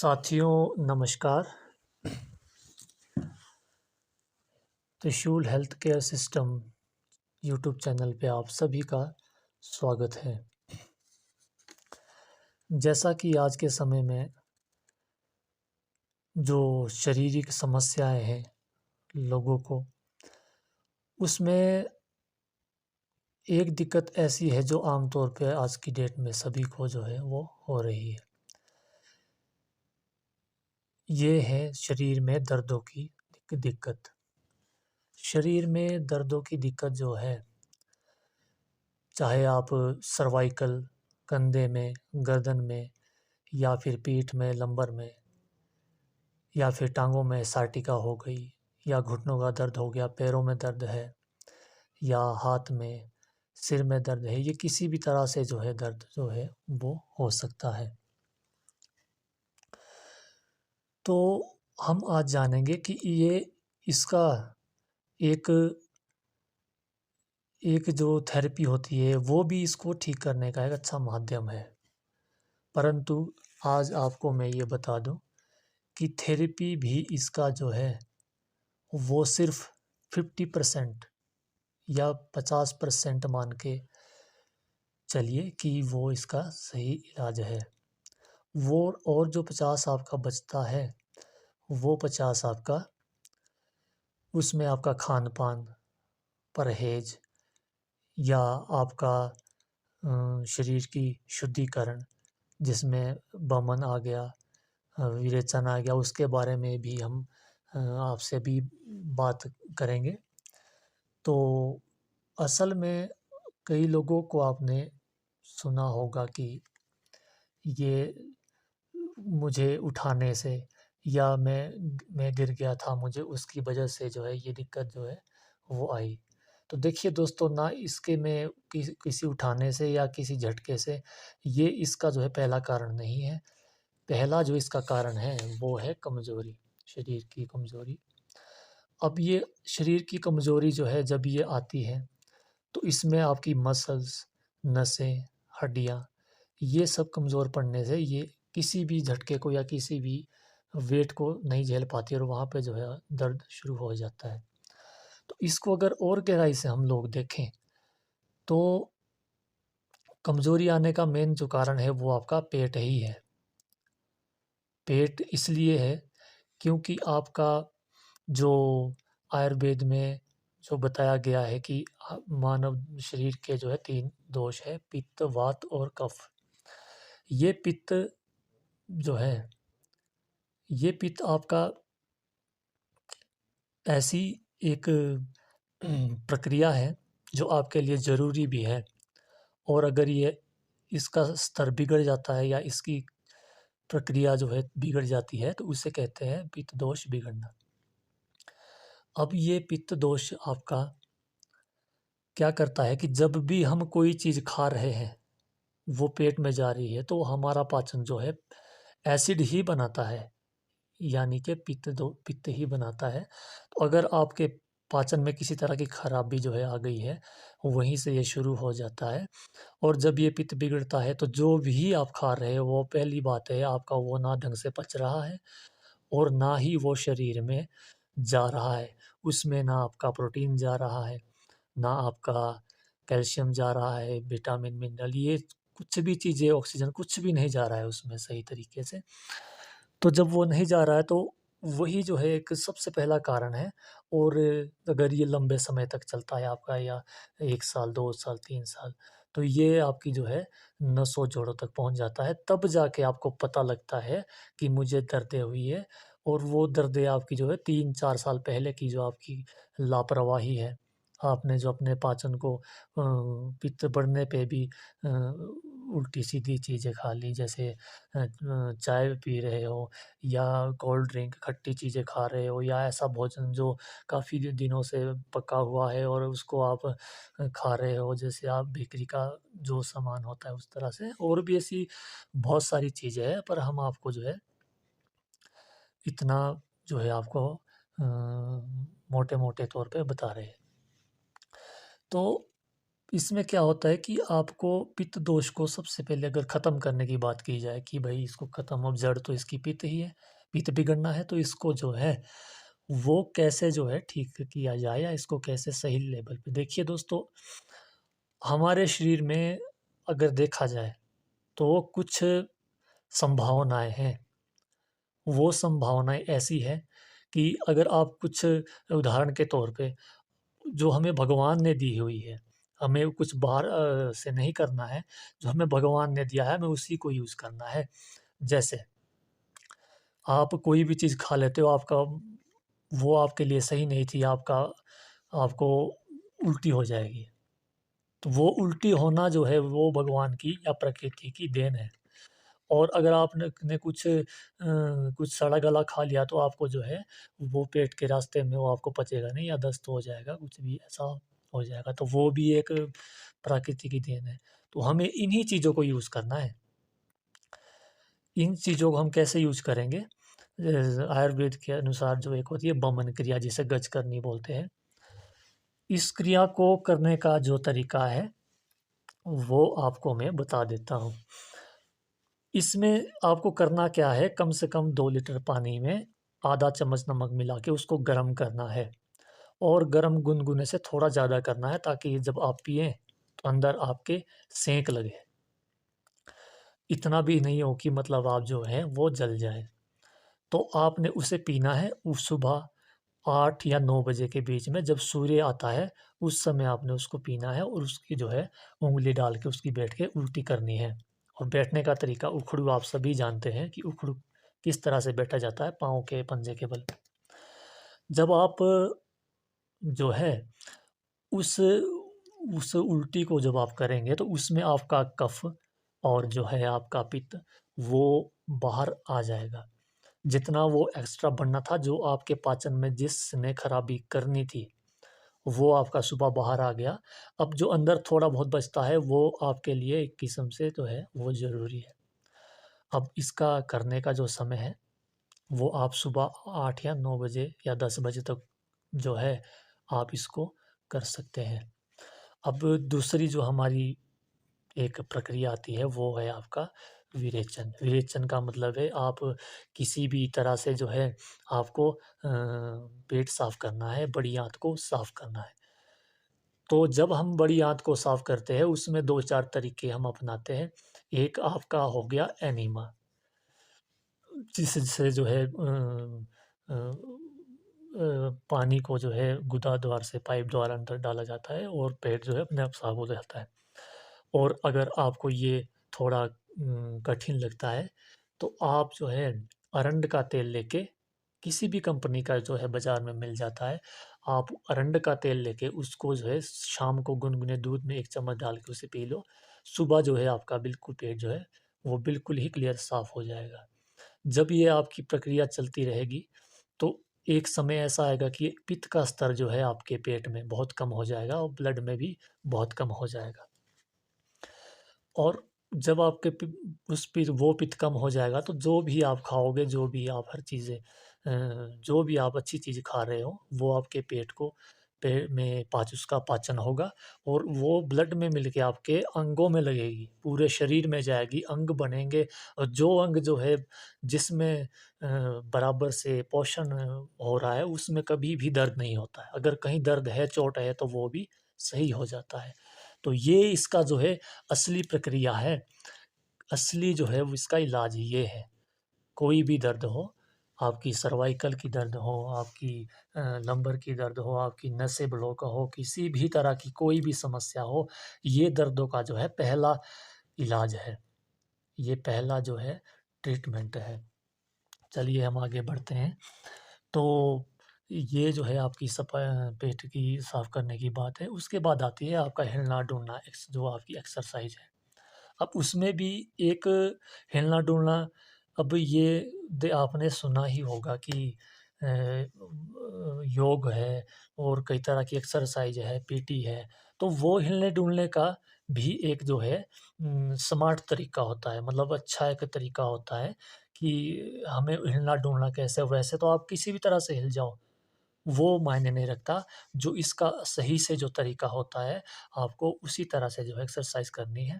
साथियों नमस्कार। त्रिशूल health care system YouTube channel पे आप सभी का स्वागत है। जैसा कि आज के समय में जो शारीरिक समस्याएं हैं लोगों को, उसमें एक दिक्कत ऐसी है जो आमतौर पे आज की डेट में सभी को जो है वो हो रही है। ये है शरीर में दर्दों की दिक्कत। शरीर में दर्दों की दिक्कत जो है, चाहे आप सर्वाइकल, कंधे में, गर्दन में, या फिर पीठ में, लंबर में, या फिर टांगों में साटिका हो गई, या घुटनों का दर्द हो गया, पैरों में दर्द है, या हाथ में, सिर में दर्द है, ये किसी भी तरह से जो है दर्द जो है वो हो सकता है। तो हम आज जानेंगे कि ये इसका एक एक जो थेरेपी होती है वो भी इसको ठीक करने का एक अच्छा माध्यम है। परंतु आज आपको मैं ये बता दूं कि थेरेपी भी इसका जो है वो सिर्फ 50% या 50% मान के चलिए कि वो इसका सही इलाज है। वो और जो 50 आपका बचता है, वो 50 आपका, उसमें आपका खान पान, परहेज, या आपका शरीर की शुद्धिकरण, जिसमें बमन आ गया, विरेचन आ गया, उसके बारे में भी हम आपसे भी बात करेंगे। तो असल में कई लोगों को आपने सुना होगा कि ये मुझे उठाने से, या मैं गिर गया था, मुझे उसकी वजह से जो है ये दिक्कत जो है वो आई। तो देखिए दोस्तों, ना इसके में किसी उठाने से या किसी झटके से ये इसका जो है पहला कारण नहीं है। पहला जो इसका कारण है वो है कमज़ोरी, शरीर की कमज़ोरी। अब ये शरीर की कमज़ोरी जो है जब ये आती है, तो इसमें आपकी मसल्स, नसें, हड्डियाँ, ये सब कमज़ोर पड़ने से ये किसी भी झटके को या किसी भी वेट को नहीं झेल पाती, और वहाँ पे जो है दर्द शुरू हो जाता है। तो इसको अगर और गहराई से हम लोग देखें, तो कमज़ोरी आने का मेन जो कारण है वो आपका पेट ही है। पेट इसलिए है क्योंकि आपका जो आयुर्वेद में जो बताया गया है कि मानव शरीर के जो है 3 दोष है, पित्त, वात और कफ। ये पित्त जो है, ये पित्त आपका ऐसी एक प्रक्रिया है जो आपके लिए ज़रूरी भी है, और अगर ये इसका स्तर बिगड़ जाता है या इसकी प्रक्रिया जो है बिगड़ जाती है, तो उसे कहते हैं पित्त दोष बिगड़ना। अब ये पित्त दोष आपका क्या करता है कि जब भी हम कोई चीज़ खा रहे हैं, वो पेट में जा रही है, तो हमारा पाचन जो है एसिड ही बनाता है, यानी कि पित्त ही बनाता है। तो अगर आपके पाचन में किसी तरह की खराबी जो है आ गई है, वहीं से ये शुरू हो जाता है। और जब ये पित्त बिगड़ता है, तो जो भी आप खा रहे हो, वो पहली बात है आपका वो ना ढंग से पच रहा है, और ना ही वो शरीर में जा रहा है। उसमें ना आपका प्रोटीन जा रहा है, ना आपका कैल्शियम जा रहा है, विटामिन, मिनरल, ये कुछ भी चीज़ें, ऑक्सीजन, कुछ भी नहीं जा रहा है उसमें सही तरीके से। तो जब वो नहीं जा रहा है, तो वही जो है एक सबसे पहला कारण है। और अगर ये लंबे समय तक चलता है आपका, या 1 साल, 2 साल, 3 साल, तो ये आपकी जो है नसों जोड़ों तक पहुँच जाता है। तब जाके आपको पता लगता है कि मुझे दर्दें हुई है, और वो दर्दें आपकी जो है 3-4 साल पहले की जो आपकी लापरवाही है, आपने जो अपने पाचन को पित्त बढ़ने पे भी उल्टी-सीधी चीज़ें खा ली, जैसे चाय पी रहे हो, या कोल्ड ड्रिंक, खट्टी चीज़ें खा रहे हो, या ऐसा भोजन जो काफ़ी दिनों से पका हुआ है और उसको आप खा रहे हो, जैसे आप बेकरी का जो सामान होता है उस तरह से। और भी ऐसी बहुत सारी चीज़ें हैं, पर हम आपको जो है इतना जो है आपको मोटे-मोटे तौर पे बता रहे हैं। तो इसमें क्या होता है कि आपको पित्त दोष को सबसे पहले अगर ख़त्म करने की बात की जाए कि भाई इसको ख़त्म, अब जड़ तो इसकी पित्त ही है, पित्त बिगड़ना है तो इसको जो है वो कैसे जो है ठीक किया जाए या इसको कैसे सही लेवल पे। देखिए दोस्तों, हमारे शरीर में अगर देखा जाए तो कुछ संभावनाएँ हैं। वो संभावनाएँ ऐसी हैं कि अगर आप कुछ उदाहरण के तौर पे जो हमें भगवान ने दी हुई है, हमें कुछ बाहर से नहीं करना है, जो हमें भगवान ने दिया है हमें उसी को यूज़ करना है। जैसे आप कोई भी चीज़ खा लेते हो, आपका वो आपके लिए सही नहीं थी, आपको उल्टी हो जाएगी। तो वो उल्टी होना जो है वो भगवान की या प्रकृति की देन है। और अगर आपने ने कुछ सड़ा-गला खा लिया तो आपको जो है वो पेट के रास्ते में वो आपको पचेगा नहीं या दस्त हो जाएगा, कुछ भी ऐसा हो जाएगा। तो वो भी एक प्रकृति की देन है। तो हमें इन्हीं चीज़ों को यूज़ करना है। इन चीज़ों को हम कैसे यूज़ करेंगे? आयुर्वेद के अनुसार जो एक होती है बमन क्रिया, जिसे गज करनी बोलते हैं। इस क्रिया को करने का जो तरीका है वो आपको मैं बता देता हूँ। इसमें आपको करना क्या है, कम से कम 2 लीटर पानी में आधा चम्मच नमक मिला के उसको गरम करना है और गरम गुनगुने से थोड़ा ज़्यादा करना है ताकि जब आप पिएँ तो अंदर आपके सेंक लगे। इतना भी नहीं हो कि मतलब आप जो है वो जल जाएँ। तो आपने उसे पीना है उस सुबह 8 या 9 बजे के बीच में, जब सूर्य आता है उस समय आपने उसको पीना है और उसकी जो है उँगली डाल के उसकी बैठ के उल्टी करनी है। और बैठने का तरीका उखड़ू आप सभी जानते हैं कि उखड़ू किस तरह से बैठा जाता है, पाँव के पंजे के बल पे। जब आप जो है उस उस उल्टी को जब आप करेंगे तो उसमें आपका कफ और जो है आपका पित्त वो बाहर आ जाएगा। जितना वो एक्स्ट्रा बनना था, जो आपके पाचन में जिसने खराबी करनी थी, वो आपका सुबह बाहर आ गया। अब जो अंदर थोड़ा बहुत बचता है वो आपके लिए एक किस्म से जो है वो ज़रूरी है। अब इसका करने का जो समय है वो आप सुबह 8 या 9 बजे या 10 बजे तक जो है आप इसको कर सकते हैं। अब दूसरी जो हमारी एक प्रक्रिया आती है वो है आपका विरेचन। विरेचन का मतलब है आप किसी भी तरह से जो है आपको पेट साफ़ करना है, बड़ी आँत को साफ़ करना है। तो जब हम बड़ी आँत को साफ़ करते हैं उसमें 2-4 तरीके हम अपनाते हैं। एक आपका हो गया एनीमा, जिससे जो है पानी को जो है गुदा द्वार से पाइप द्वारा अंदर डाला जाता है और पेट जो है अपने आप साफ़ हो जाता है। और अगर आपको ये थोड़ा कठिन लगता है तो आप जो है अरंड का तेल लेके, किसी भी कंपनी का जो है बाज़ार में मिल जाता है, आप अरंड का तेल लेके उसको जो है शाम को गुनगुने दूध में 1 चम्मच डाल के उसे पी लो। सुबह जो है आपका बिल्कुल पेट जो है वो बिल्कुल ही क्लियर साफ़ हो जाएगा। जब ये आपकी प्रक्रिया चलती रहेगी तो एक समय ऐसा आएगा कि पित्त का स्तर जो है आपके पेट में बहुत कम हो जाएगा और ब्लड में भी बहुत कम हो जाएगा। और जब आपके उस पित्त वो पित्त कम हो जाएगा तो जो भी आप खाओगे, जो भी आप हर चीज़ें जो भी आप अच्छी चीज़ खा रहे हो, वो आपके पेट को पे में उसका पाचन होगा और वो ब्लड में मिलके आपके अंगों में लगेगी, पूरे शरीर में जाएगी, अंग बनेंगे और जो अंग जो है जिसमें बराबर से पोषण हो रहा है, उसमें कभी भी दर्द नहीं होता है। अगर कहीं दर्द है, चोट है तो वो भी सही हो जाता है। तो ये इसका जो है असली प्रक्रिया है, असली जो है वो इसका इलाज ये है। कोई भी दर्द हो, आपकी सर्वाइकल की दर्द हो, आपकी लंबर की दर्द हो, आपकी नसें ब्लॉक हो, किसी भी तरह की कोई भी समस्या हो, ये दर्दों का जो है पहला इलाज है। ये पहला जो है ट्रीटमेंट है। चलिए हम आगे बढ़ते हैं। तो ये जो है आपकी पेट की साफ़ करने की बात है। उसके बाद आती है आपका हिलना-डुलना जो आपकी एक्सरसाइज़ है। अब उसमें भी एक हिलना-डुलना, अब ये आपने सुना ही होगा कि योग है और कई तरह की एक्सरसाइज़ है, पीटी है। तो वो हिलने-डुलने का भी एक जो है स्मार्ट तरीका होता है, मतलब अच्छा एक तरीका होता है कि हमें हिलना-डुलना कैसे, वैसे तो आप किसी भी तरह से हिल जाओ। वो मायने नहीं रखता। जो इसका सही से जो तरीका होता है, आपको उसी तरह से जो है एक्सरसाइज़ करनी है।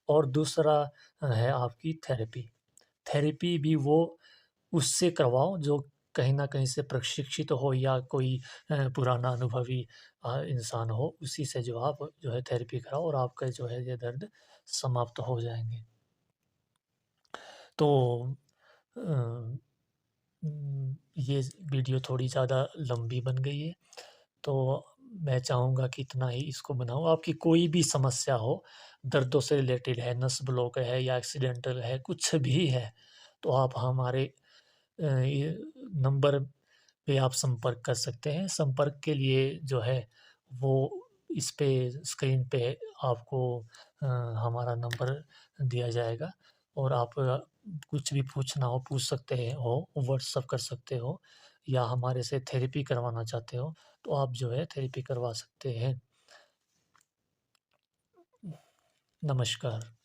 और दूसरा है आपकी थेरेपी। थेरेपी भी वो उससे करवाओ जो कहीं न कहीं से प्रशिक्षित हो या कोई पुराना अनुभवी इंसान हो, उसी से जो आप जो है थेरेपी कराओ और आपका जो है ये दर्द समाप्त हो जाएँगे। तो अ, ये वीडियो थोड़ी ज़्यादा लंबी बन गई है, तो मैं चाहूँगा कि इतना ही इसको बनाऊँ। आपकी कोई भी समस्या हो, दर्दों से रिलेटेड है, नस ब्लॉक है या एक्सीडेंटल है, कुछ भी है, तो आप हमारे ये नंबर पे आप संपर्क कर सकते हैं। संपर्क के लिए जो है वो इस पे स्क्रीन पे आपको अ, हमारा नंबर दिया जाएगा और आप कुछ भी पूछना हो पूछ सकते हैं हो, व्हाट्सएप कर सकते हो या हमारे से थेरेपी करवाना चाहते हो, तो आप जो है थेरेपी करवा सकते हैं। नमस्कार।